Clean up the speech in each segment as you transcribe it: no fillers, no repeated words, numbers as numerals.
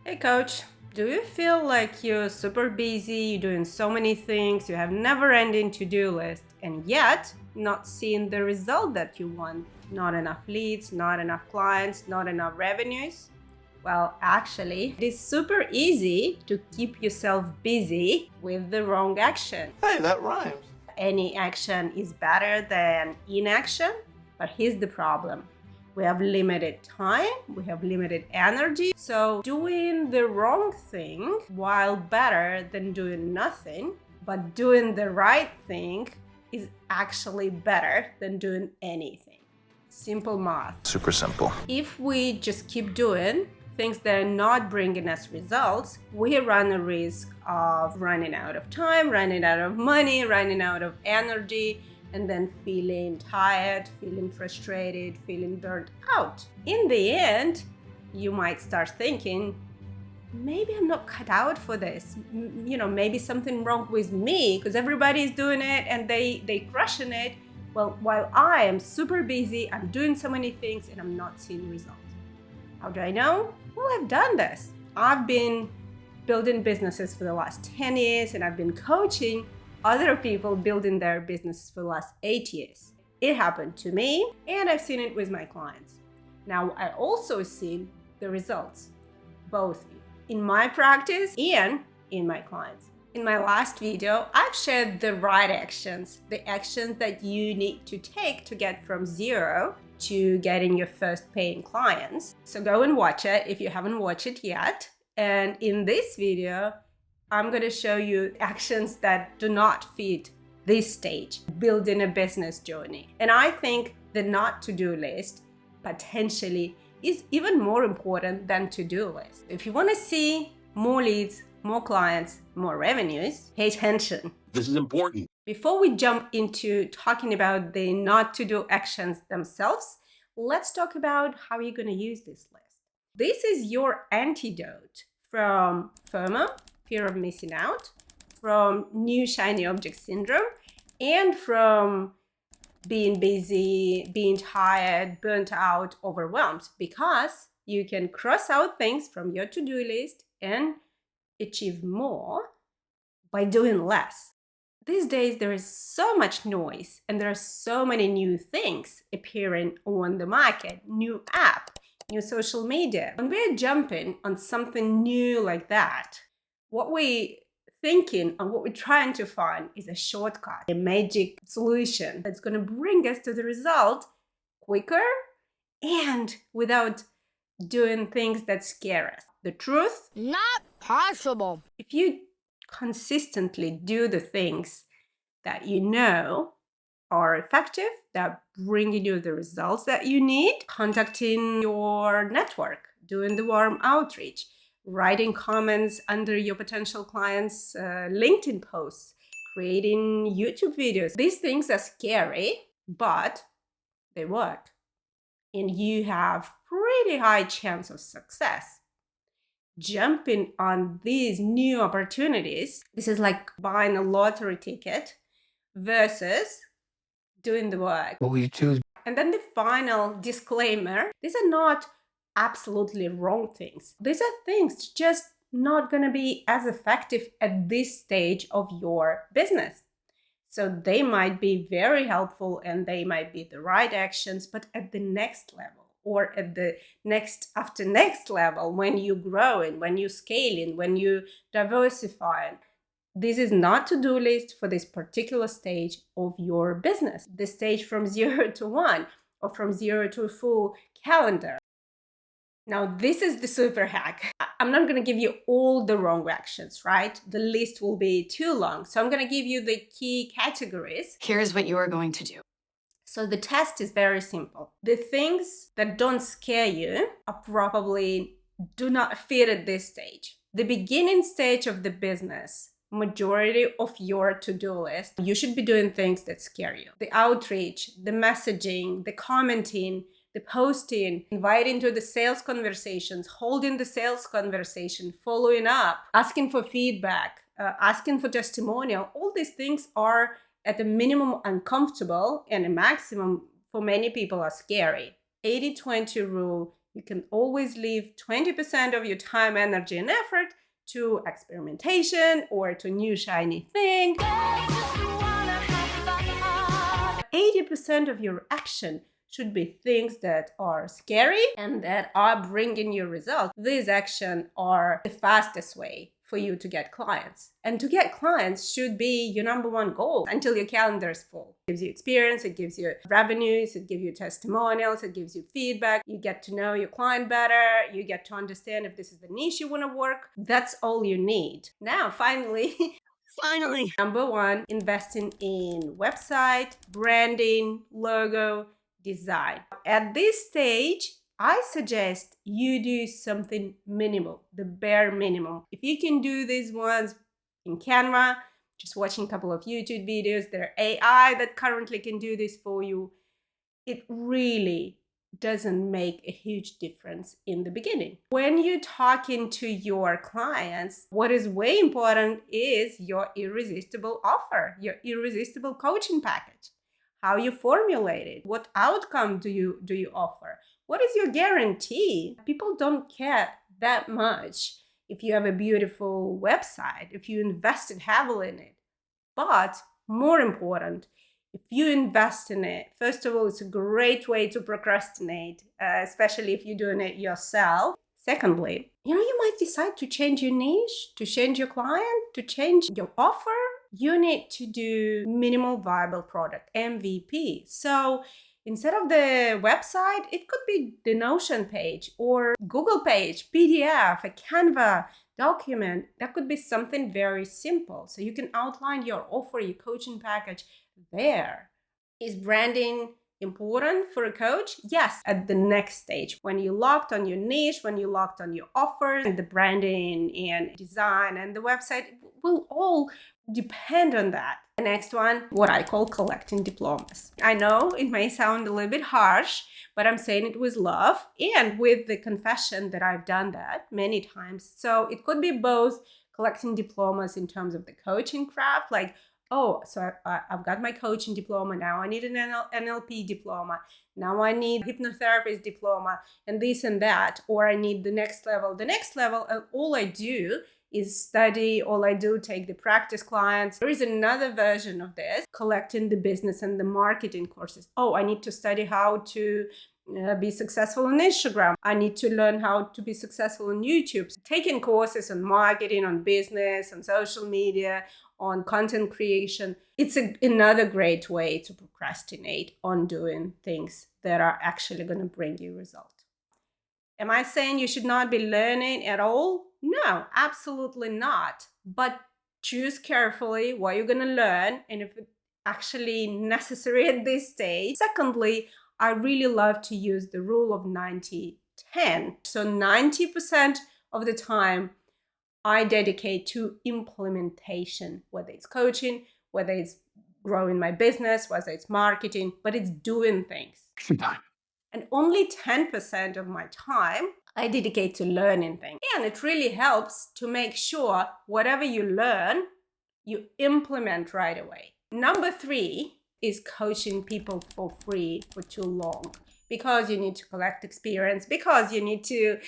Hey coach, do you feel like you're super busy, you're doing so many things, you have never-ending to-do list, and yet not seeing the result that you want? Not enough leads, not enough clients, not enough revenues? Well, actually, it is super easy to keep yourself busy with the wrong action. Hey, that rhymes. Any action is better than inaction, but here's the problem. We have limited time, we have limited energy, so doing the wrong thing, while better than doing nothing, but doing the right thing is actually better than doing anything. Simple math. Super simple. If we just keep doing things that are not bringing us results, we run a risk of running out of time, running out of money, running out of energy, and then feeling tired, feeling frustrated, feeling burnt out. In the end, you might start thinking, maybe I'm not cut out for this. Maybe something wrong with me because everybody's doing it and they crushing it. Well, while I am super busy, I'm doing so many things and I'm not seeing results. How do I know? Well, I've done this. I've been building businesses for the last 10 years and I've been coaching other people building their businesses for the last 8 years. It happened to me and I've seen it with my clients. Now, I also seen the results, both in my practice and in my clients. In my last video, I've shared the right actions, the actions that you need to take to get from zero to getting your first paying clients. So go and watch it if you haven't watched it yet. And in this video, I'm going to show you actions that do not fit this stage, building a business journey. And I think the not to-do list potentially is even more important than to-do list. If you want to see more leads, more clients, more revenues, pay attention. This is important. Before we jump into talking about the not to-do actions themselves, let's talk about how you're going to use this list. This is your antidote from FOMO, fear of missing out, from new shiny object syndrome, and from being busy, being tired, burnt out, overwhelmed, because you can cross out things from your to-do list and achieve more by doing less. These days, there is so much noise and there are so many new things appearing on the market, new app, new social media. When we're jumping on something new like that, what we're thinking and what we're trying to find is a shortcut, a magic solution that's going to bring us to the result quicker and without doing things that scare us. The truth? Not possible. If you consistently do the things that you know are effective, that bring you the results that you need, contacting your network, doing the warm outreach, writing comments under your potential clients' LinkedIn posts, creating YouTube videos. These things are scary, but they work. And you have pretty high chance of success. Jumping on these new opportunities, this is like buying a lottery ticket versus doing the work. What will you choose? And then the final disclaimer, these are not absolutely wrong things. These are things just not going to be as effective at this stage of your business. So they might be very helpful and they might be the right actions, but at the next level or at the next after next level, when you growing, when you scaling, when you diversifying, this is not to-do list for this particular stage of your business, the stage from 0 to 1 or from 0 to a full calendar. Now, this is the super hack. I'm not going to give you all the wrong actions, right? The list will be too long. So I'm going to give you the key categories. Here's what you are going to do. So the test is very simple. The things that don't scare you are probably do not fit at this stage. The beginning stage of the business, majority of your to-do list, you should be doing things that scare you. The outreach, the messaging, the commenting, the posting, inviting to the sales conversations, holding the sales conversation, following up, asking for feedback, asking for testimonial. All these things are at a minimum uncomfortable and a maximum for many people are scary. 80-20 rule You can always leave 20% of your time, energy, and effort to experimentation or to new shiny thing. 80% of your action should be things that are scary and that are bringing you results. These actions are the fastest way for you to get clients. And to get clients should be your number one goal until your calendar is full. It gives you experience, it gives you revenues, it gives you testimonials, it gives you feedback. You get to know your client better, you get to understand if this is the niche you want to work. That's all you need. Now, finally, number one, investing in website, branding, logo, design. At this stage, I suggest you do something minimal, the bare minimum. If you can do these ones in Canva, just watching a couple of YouTube videos, there are AI that currently can do this for you. It really doesn't make a huge difference in the beginning. When you're talking to your clients, what is way important is your irresistible offer, your irresistible coaching package. How you formulate it, what outcome do you offer? What is your guarantee? People don't care that much if you have a beautiful website, if you invested heavily in it. But more important, if you invest in it, first of all, it's a great way to procrastinate, especially if you're doing it yourself. Secondly, you might decide to change your niche, to change your client, to change your offer. You need to do minimal viable product, MVP. So instead of the website, it could be the Notion page or Google page, PDF, a Canva document. That could be something very simple. So you can outline your offer, your coaching package there. Is branding important for a coach? Yes, at the next stage. When you locked on your niche, when you locked on your offers, and the branding and design and the website will all depend on that. The next one, what I call collecting diplomas. I know it may sound a little bit harsh, but I'm saying it with love and with the confession that I've done that many times. So it could be both collecting diplomas in terms of the coaching craft, like, oh, so I've got my coaching diploma. Now I need an NLP diploma. Now I need hypnotherapist diploma and this and that. Or I need the next level. The next level, all I do is study. All I do, take the practice clients. There is another version of this, collecting the business and the marketing courses. Oh, I need to study how to be successful on Instagram. I need to learn how to be successful on YouTube. Taking courses on marketing, on business, on social media, on content creation. It's another great way to procrastinate on doing things that are actually going to bring you results. Am I saying you should not be learning at all? No, absolutely not. But choose carefully what you're going to learn and if it's actually necessary at this stage. Secondly, I really love to use the rule of 90-10. So 90% of the time I dedicate to implementation, whether it's coaching, whether it's growing my business, whether it's marketing, but it's doing things. And only 10% of my time I dedicate to learning things. And it really helps to make sure whatever you learn, you implement right away. Number 3 is coaching people for free for too long. Because you need to collect experience, because you need to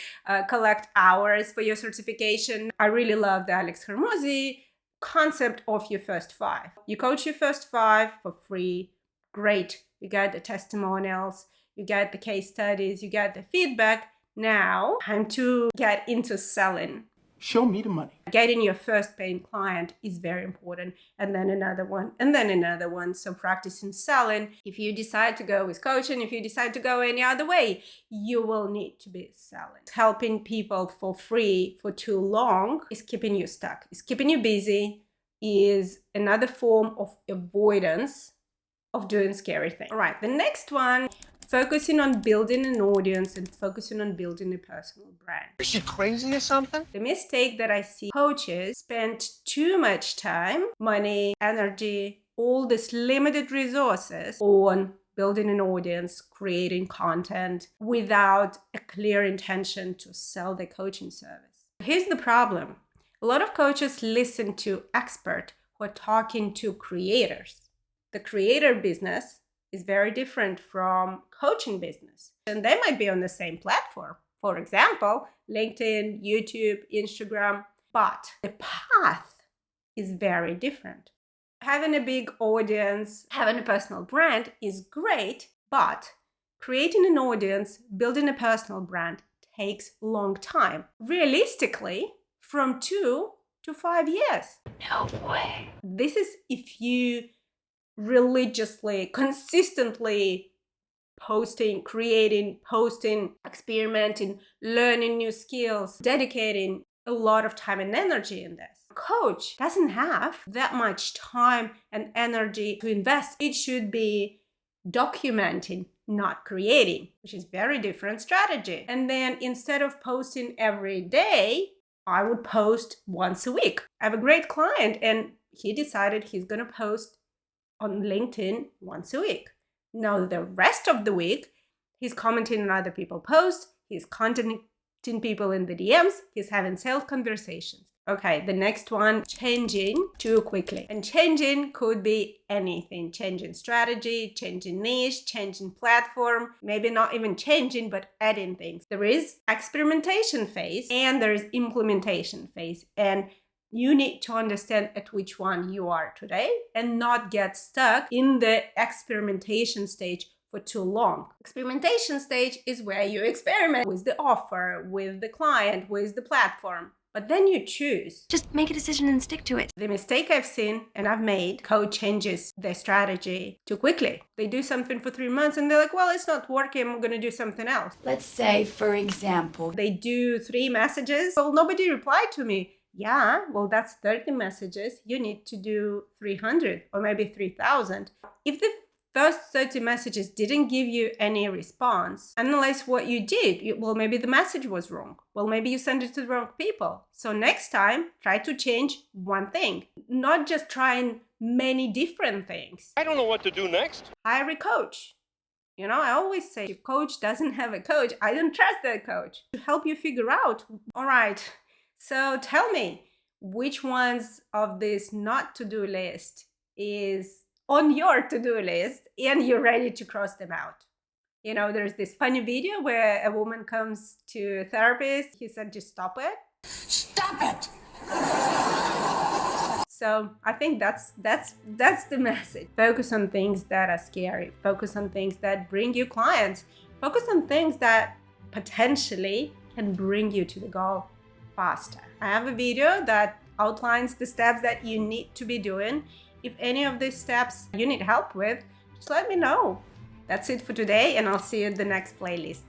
collect hours for your certification. I really love the Alex Hormozi concept of your first 5. You coach your first 5 for free. Great. You get the testimonials, you get the case studies, you get the feedback. Now, time to get into selling. Show me the money. Getting your first paying client is very important. And then another one, and then another one. So practicing selling. If you decide to go with coaching, if you decide to go any other way, you will need to be selling. Helping people for free for too long is keeping you stuck, is keeping you busy, is another form of avoidance of doing scary things. All right, the next one, focusing on building an audience and focusing on building a personal brand. Is she crazy or something? The mistake that I see coaches spend too much time, money, energy, all these limited resources on building an audience, creating content without a clear intention to sell the coaching service. Here's the problem. A lot of coaches listen to experts who are talking to creators. The creator business is very different from coaching business. And they might be on the same platform. For example, LinkedIn, YouTube, Instagram, but the path is very different. Having a big audience, having a personal brand is great, but creating an audience, building a personal brand takes a long time. Realistically, from 2 to 5 years. No way. This is if you religiously, consistently creating, posting, experimenting, learning new skills, dedicating a lot of time and energy in this. A coach doesn't have that much time and energy to invest. It should be documenting, not creating, which is very different strategy. And then instead of posting every day, I would post once a week. I have a great client and he decided he's going to post on LinkedIn once a week. Now the rest of the week, he's commenting on other people's posts, he's contacting people in the DMs, he's having sales conversations. Okay, the next one, changing too quickly. And changing could be anything. Changing strategy, changing niche, changing platform, maybe not even changing, but adding things. There is experimentation phase and there is implementation phase. And you need to understand at which one you are today and not get stuck in the experimentation stage for too long. Experimentation stage is where you experiment with the offer, with the client, with the platform. But then you choose. Just make a decision and stick to it. The mistake I've seen and I've made, coach changes their strategy too quickly. They do something for 3 months and they're like, well, it's not working, I'm going to do something else. Let's say, for example, They do 3 messages. Well, nobody replied to me. Yeah, well, that's 30 messages. You need to do 300 or maybe 3,000. If the first 30 messages didn't give you any response, analyze what you did. Well, maybe the message was wrong. Well, maybe you sent it to the wrong people. So next time, try to change one thing, not just trying many different things. I don't know what to do next. Hire a coach. You know, I always say if coach doesn't have a coach, I don't trust that coach to help you figure out. All right, so tell me which ones of this not to-do list is on your to-do list and you're ready to cross them out. You know, there's this funny video where a woman comes to a therapist. He said, just stop it. stop it. So I think that's the message. Focus on things that are scary. Focus on things that bring you clients. Focus on things that potentially can bring you to the goal faster. I have a video that outlines the steps that you need to be doing. If any of these steps you need help with, just let me know. That's it for today, and I'll see you in the next playlist.